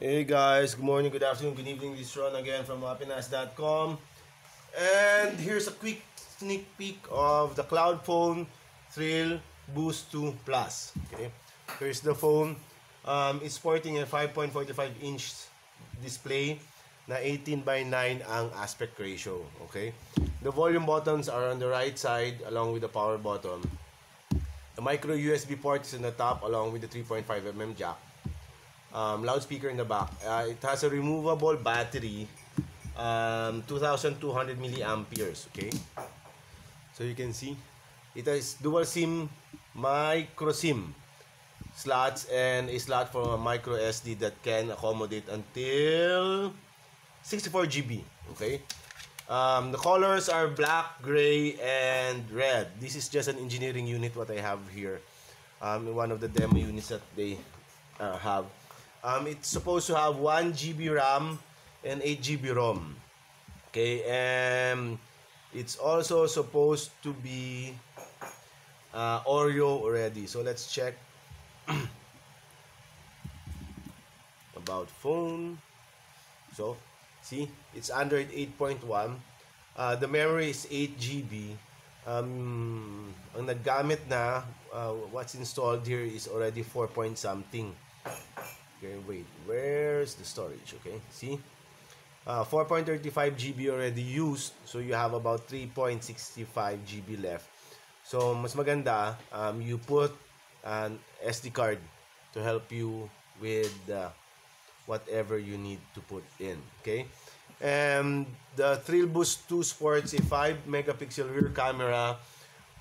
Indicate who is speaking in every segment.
Speaker 1: Hey guys, good morning, good afternoon, good evening. This is Ron again from happiness.com. And here's a quick sneak peek of the Cloudfone Thrill Boost 2 Plus. Okay, here's the phone. It's sporting a 5.45-inch display na 18 by 9 ang aspect ratio. Okay, the volume buttons are on the right side along with the power button. The micro USB port is on the top along with the 3.5mm jack. Loudspeaker in the back. It has a removable battery, 2,200 milliamperes. Okay, so you can see it has dual SIM, micro SIM slots, and a slot for a micro SD that can accommodate until 64 GB. Okay, the colors are black, gray, and red. This is just an engineering unit what I have here. One of the demo units that they have. It's supposed to have 1 GB RAM and 8 GB ROM. Okay, and it's also supposed to be Oreo already. So let's check about phone. So, see, it's Android 8.1. The memory is 8 GB. Ang naggamit na, what's installed here is already 4 point something. Okay, wait, where's the storage? Okay, see, 4.35 GB already used, so you have about 3.65 GB left. So mas maganda, you put an SD card to help you with whatever you need to put in. Okay, and the Thrill Boost 2 sports a 5 megapixel rear camera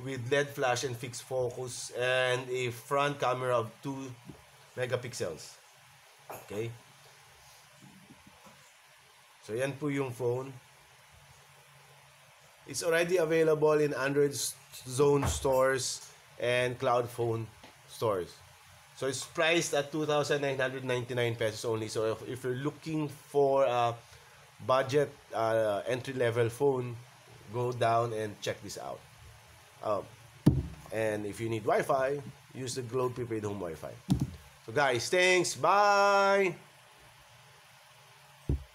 Speaker 1: with LED flash and fixed focus, and a front camera of 2 megapixels. Okay, so yan po yung phone. It's already available in Android Zone stores and Cloudfone stores. So it's priced at 2,999 pesos only. So if you're looking for a budget entry-level phone, go down and check this out. And if you need Wi-Fi, use the Globe Prepaid Home Wi-Fi. So guys, thanks. Bye.